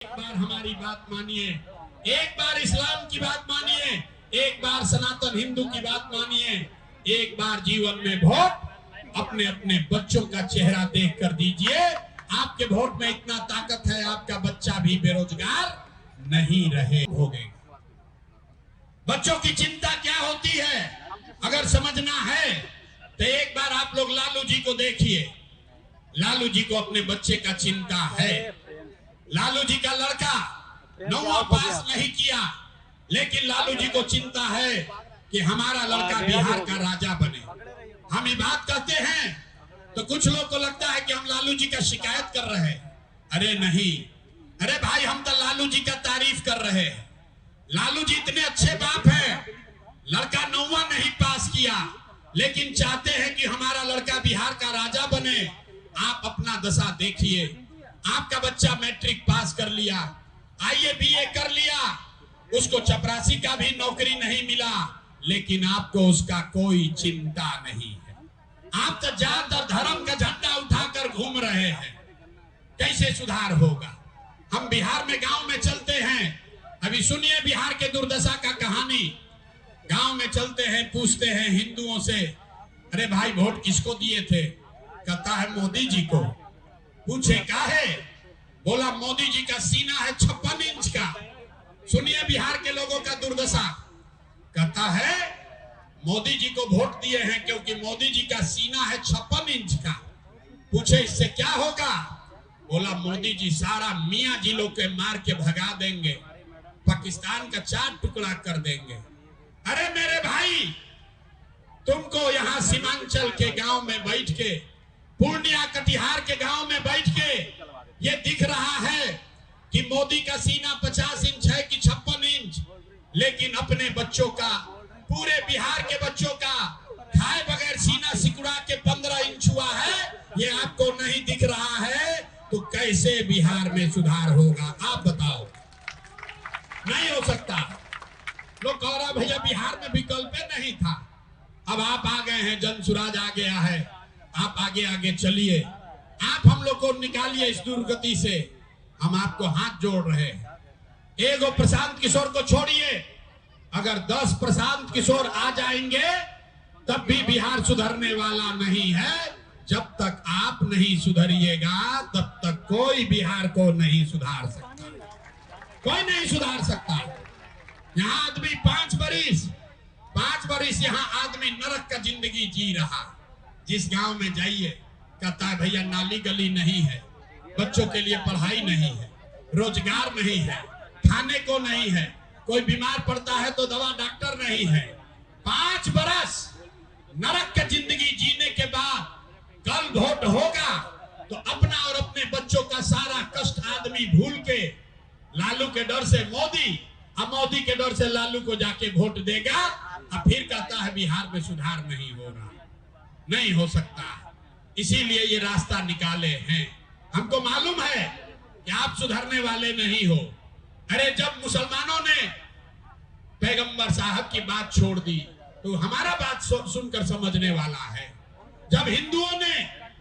एक बार हमारी बात मानिए, एक बार इस्लाम की बात मानिए, एक बार सनातन हिंदू की बात मानिए, एक बार जीवन में वोट अपने अपने बच्चों का चेहरा देख कर दीजिए। आपके वोट में इतना ताकत है, आपका बच्चा भी बेरोजगार नहीं रहे होगे। बच्चों की चिंता क्या होती है अगर समझना है तो एक बार आप लोग लालू जी को देखिए। लालू जी को अपने बच्चे का चिंता है। लालू जी का लड़का 9वां पास नहीं किया, लेकिन लालू जी को चिंता है कि हमारा लड़का बिहार का राजा बने। हम ये बात कहते हैं तो कुछ लोग को लगता है कि हम लालू जी का शिकायत कर रहे हैं। अरे नहीं, अरे भाई हम तो लालू जी का तारीफ कर रहे हैं। लालू जी इतने अच्छे बाप हैं, लड़का 9वां नहीं पास किया, लेकिन चाहते हैं कि हमारा लड़का बिहार का राजा बने। आप अपना दशा देखिए, आपका बच्चा मैट्रिक पास कर लिया, आईए बीए कर लिया, उसको चपरासी का भी नौकरी नहीं मिला, लेकिन आपको उसका कोई चिंता नहीं है। आप तो जात और धर्म का झंडा उठाकर घूम रहे हैं। कैसे सुधार होगा? हम बिहार में गांव में चलते हैं, अभी सुनिए बिहार के दुर्दशा का कहानी। गांव में चलते हैं, पूछते हैं हिंदुओं से, अरे भाई वोट किसको दिए थे? कहता है मोदी जी को। पूछे का है? बोला मोदी जी का सीना है 56 इंच का। सुनिए बिहार के लोगों का दुर्दशा। कहता है मोदी जी को वोट दिए हैं क्योंकि मोदी जी का सीना है 56 इंच का। पूछे इससे क्या होगा? बोला मोदी जी सारा मियां जिलों के मार के भगा देंगे, पाकिस्तान का 4 टुकड़ा कर देंगे। अरे मेरे भाई, तुमको यहाँ सीमांचल के गांव में बैठ के, पूर्णिया कटिहार के गांव में बैठ के ये दिख रहा है कि मोदी का सीना 50 इंच है कि 56 इंच, लेकिन अपने बच्चों का, पूरे बिहार के बच्चों का खाए बगैर सीना सिकुड़ा के 15 इंच हुआ है। ये आपको नहीं दिख रहा है तो कैसे बिहार में सुधार होगा? आप बताओ। नहीं हो सकता। लोग कह रहा भैया बिहार में विकल्प नहीं था। अब आप आ गए हैं, जनसुराज आ गया है, आप आगे आगे चलिए, आप हम लोग को निकालिए इस दुर्गति से। हम आपको हाथ जोड़ रहे हैं। एगो प्रशांत किशोर को छोड़िए, अगर 10 प्रशांत किशोर आ जाएंगे तब भी बिहार सुधरने वाला नहीं है। जब तक आप नहीं सुधरिएगा तब तक कोई बिहार को नहीं सुधार सकता, कोई नहीं सुधार सकता। यहाँ आदमी 5 बरिस यहाँ आदमी नरक का जिंदगी जी रहा। जिस गांव में जाइए कहता है भैया नाली गली नहीं है, बच्चों के लिए पढ़ाई नहीं है, रोजगार नहीं है, खाने को नहीं है, कोई बीमार पड़ता है तो दवा डॉक्टर नहीं है। 5 बरस नरक का जिंदगी जीने के बाद कल वोट होगा तो अपना और अपने बच्चों का सारा कष्ट आदमी भूल के लालू के डर से मोदी और मोदी के डर से लालू को जाके वोट देगा और फिर कहता है बिहार में सुधार नहीं हो रहा। नहीं हो सकता, इसीलिए ये रास्ता निकाले हैं। हमको मालूम है कि आप सुधरने वाले नहीं हो। अरे जब मुसलमानों ने पैगंबर साहब की बात छोड़ दी तो हमारा बात सुनकर समझने वाला है। जब हिंदुओं ने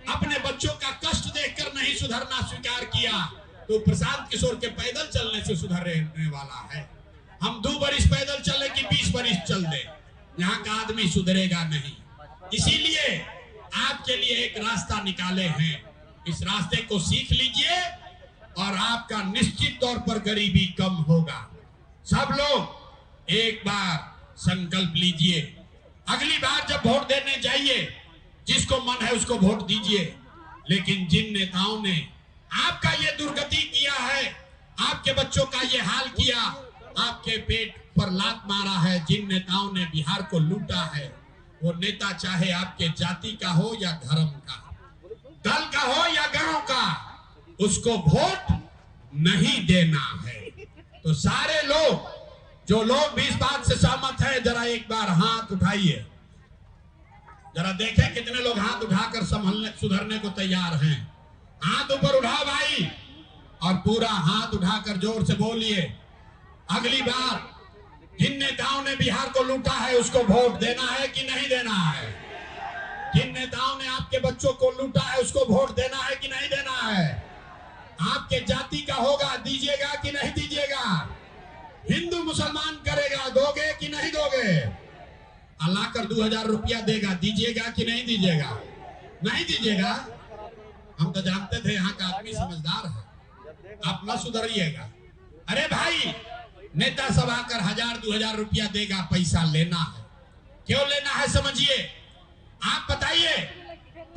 अपने बच्चों का कष्ट देखकर नहीं सुधरना स्वीकार किया तो प्रशांत किशोर के पैदल चलने से सुधरने वाला है। हम 2 बरिस पैदल चले कि 20 बरिस चल दे, यहाँ का आदमी सुधरेगा नहीं। इसीलिए आपके लिए एक रास्ता निकाले हैं, इस रास्ते को सीख लीजिए और आपका निश्चित तौर पर गरीबी कम होगा। सब लोग एक बार संकल्प लीजिए, अगली बार जब वोट देने जाइए जिसको मन है उसको वोट दीजिए, लेकिन जिन नेताओं ने आपका ये दुर्गति किया है, आपके बच्चों का ये हाल किया, आपके पेट पर लात मारा है, जिन नेताओं ने बिहार को लूटा है, वो नेता चाहे आपके जाति का हो या धर्म का, दल का हो या गांव का, उसको वोट नहीं देना है। तो सारे लोग, जो लोग भी इस बात से सहमत है, जरा एक बार हाथ उठाइए, जरा देखें कितने लोग हाथ उठाकर संभलने सुधरने को तैयार हैं। हाथ ऊपर उठाओ भाई, और पूरा हाथ उठाकर जोर से बोलिए, अगली बार जिन नेताओं ने बिहार को लूटा है उसको वोट देना है कि नहीं देना है? जिन नेताओं ने आपके बच्चों को लूटा है उसको वोट देना है कि नहीं देना है? आपके जाति का होगा, दीजिएगा कि नहीं दीजिएगा? हिंदू मुसलमान करेगा, दोगे कि नहीं दोगे? अल्लाह कर 2000 रुपया देगा, दीजिएगा कि नहीं दीजिएगा? नहीं दीजिएगा। हम तो जानते थे यहाँ का आदमी समझदार है, आप न सुधरिएगा। अरे भाई, नेता सब आकर 1000-2000 रुपया देगा, पैसा लेना है। क्यों लेना है समझिए। आप बताइए,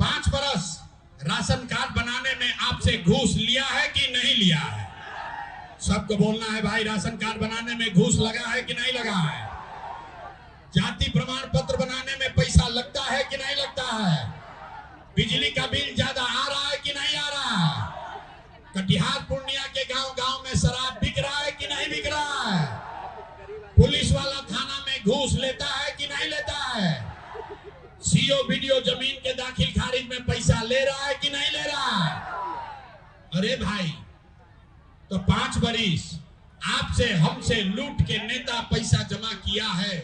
5 बरस राशन कार्ड बनाने में आपसे घूस लिया है कि नहीं लिया है? सबको बोलना है भाई, राशन कार्ड बनाने में घूस लगा है कि नहीं लगा है? जाति प्रमाण पत्र बनाने में पैसा लगता है कि नहीं लगता है? बिजली का बिल ज्यादा आ रहा है कि नहीं आ रहा है? कटिहार पूर्णिया के गांव-गांव में शराब बिक रहा है कि नहीं बिक रहा है? पुलिस वाला थाना में घूस लेता है कि नहीं लेता है? सीओ वीडियो जमीन के दाखिल खारिज में पैसा ले रहा है कि नहीं ले रहा है? अरे भाई, तो 5 बरिस आपसे हमसे लूट के नेता पैसा जमा किया है,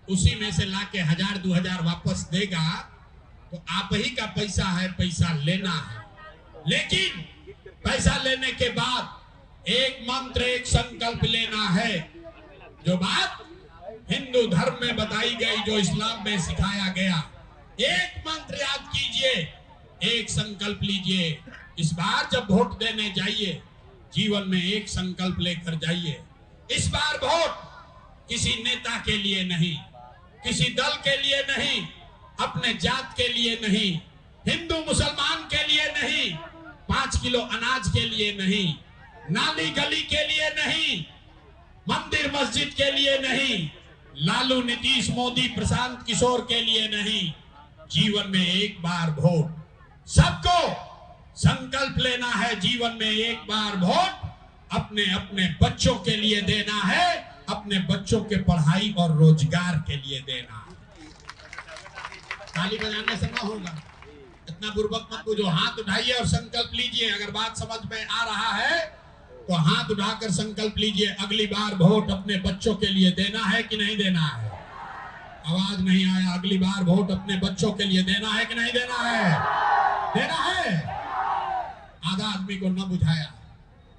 उसी में से लाके 1000-2000 वापस देगा, तो आप ही का पैसा है, पैसा लेना है। लेकिन पैसा लेने के बाद एक मंत्र, एक संकल्प लेना है। जो बात हिंदू धर्म में बताई गई, जो इस्लाम में सिखाया गया, एक मंत्र याद कीजिए, एक संकल्प लीजिए। इस बार जब वोट देने जाइए, जीवन में एक संकल्प लेकर जाइए। इस बार वोट किसी नेता के लिए नहीं, किसी दल के लिए नहीं, अपने जात के लिए नहीं, हिंदू मुसलमान के लिए नहीं, 5 किलो अनाज के लिए नहीं, नाली गली के लिए नहीं, मंदिर मस्जिद के लिए नहीं, लालू नीतीश मोदी प्रशांत किशोर के लिए नहीं, जीवन में एक बार वोट। सबको संकल्प लेना है, जीवन में एक बार वोट अपने अपने बच्चों के लिए देना है, अपने बच्चों के पढ़ाई और रोजगार के लिए देना है। ताली बजाने से ना होगा, इतना बुर्बक मत बुझो। हाथ उठाइए और संकल्प लीजिए। अगर बात समझ में आ रहा है तो हाथ उठाकर संकल्प लीजिए। अगली बार वोट अपने बच्चों के लिए देना है कि नहीं देना है? आवाज नहीं आया। अगली बार वोट अपने बच्चों के लिए देना है कि नहीं देना है? देना है। आधा आदमी को न बुझाया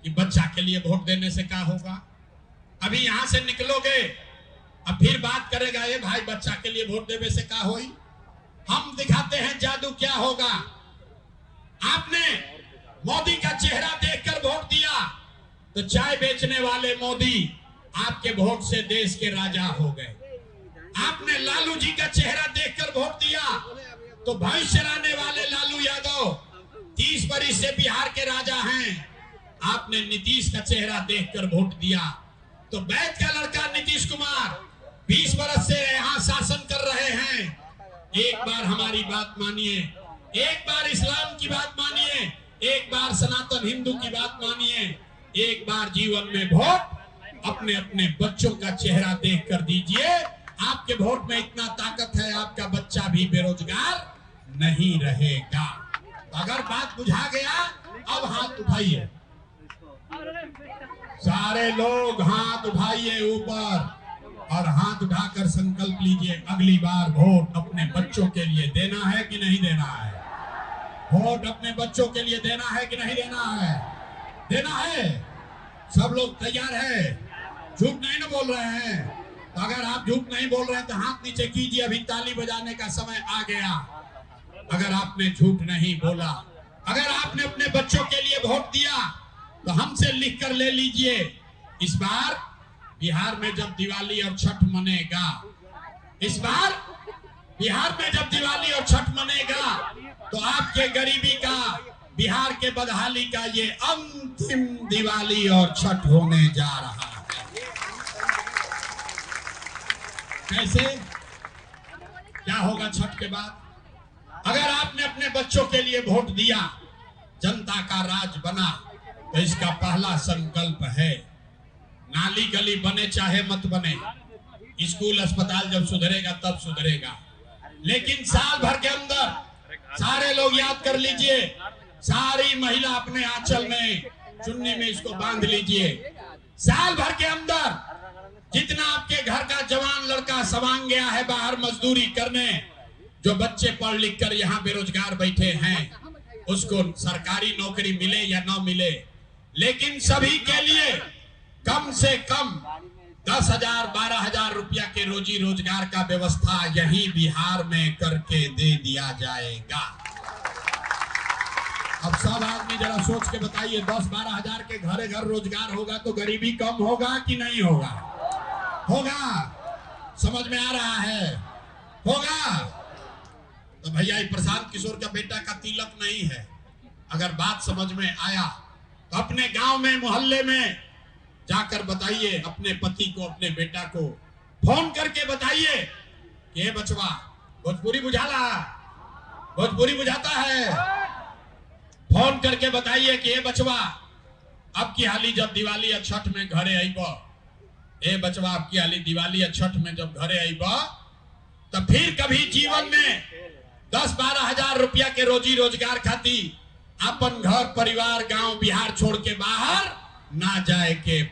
कि बच्चा के लिए वोट देने से क्या होगा। अभी यहां से निकलोगे, अब फिर बात करेगा, ये भाई बच्चा के लिए वोट देने से क्या होई। हम दिखाते हैं जादू क्या होगा। आपने मोदी का चेहरा देखकर वोट दिया तो चाय बेचने वाले मोदी आपके वोट से देश के राजा हो गए। आपने लालू जी का चेहरा देखकर वोट दिया तो भविष्य लाने वाले लालू यादव 30 बरिस से बिहार के राजा हैं। आपने नीतीश का चेहरा देखकर वोट दिया तो बैठ का लड़का नीतीश कुमार 20 बरस से यहाँ शासन कर रहे हैं। एक बार हमारी बात मानिए, एक बार इस्लाम की बात मानिए, एक बार सनातन हिंदू की बात मानिए, एक बार जीवन में वोट अपने अपने बच्चों का चेहरा देख कर दीजिए। आपके वोट में इतना ताकत है, आपका बच्चा भी बेरोजगार नहीं रहेगा। अगर बात बुझा गया, अब हाथ उठाइए, सारे लोग हाथ उठाइए ऊपर और हाथ उठाकर संकल्प लीजिए। अगली बार वोट अपने बच्चों के लिए देना है कि नहीं देना है? वोट अपने बच्चों के लिए देना है कि नहीं देना है? देना है। सब लोग तैयार है? झूठ नहीं ना बोल रहे हैं? तो अगर आप झूठ नहीं बोल रहे हैं तो हाथ नीचे कीजिए। अभी ताली बजाने का समय आ गया। अगर आपने झूठ नहीं बोला, अगर आपने अपने बच्चों के लिए वोट दिया तो हमसे लिख कर ले लीजिए। इस बार बिहार में जब दिवाली और छठ मनेगा, इस बार बिहार में जब दिवाली और छठ मनेगा तो आपके गरीबी का, बिहार के बदहाली का ये अंतिम दिवाली और छठ होने जा रहा है। कैसे, क्या होगा छठ के बाद? अगर आपने अपने बच्चों के लिए वोट दिया, जनता का राज बना, तो इसका पहला संकल्प है, नाली गली बने चाहे मत बने, स्कूल अस्पताल जब सुधरेगा तब सुधरेगा, लेकिन साल भर के अंदर सारे लोग याद कर लीजिए, सारी महिला अपने आंचल में चुन्नी में इसको बांध लीजिए। साल भर के अंदर जितना आपके घर का जवान लड़का सवांग गया है बाहर मजदूरी करने, जो बच्चे पढ़ लिख कर यहाँ बेरोजगार बैठे हैं, उसको सरकारी नौकरी मिले या ना मिले, लेकिन सभी के लिए कम से कम 10,000 12,000 रुपया के रोजी रोजगार का व्यवस्था यही बिहार में करके दे दिया जाएगा। अब सब आदमी जरा सोच के बताइए, 10-12 हजार के घरे घर रोजगार होगा तो गरीबी कम होगा कि नहीं होगा? होगा। समझ में आ रहा है? होगा। तो भैया प्रशांत किशोर का बेटा का तिलक नहीं है, अगर बात समझ में आया तो अपने गांव में मोहल्ले में जाकर बताइए, अपने पति को अपने बेटा को फोन करके बताइए कि ये बचवा भोजपुरी बुझाला, भोजपुरी बुझाता है। फोन करके बताइए कि ये बचवा अब की हाली जब दिवाली या छठ में घरे आईब, ए बचवा अब की हाली दिवाली या छठ में जब घरे आईब तो फिर कभी जीवन में 10-12 हजार रुपया के रोजी रोजगार खाती अपन घर परिवार गांव बिहार छोड़ के बाहर ना जाए के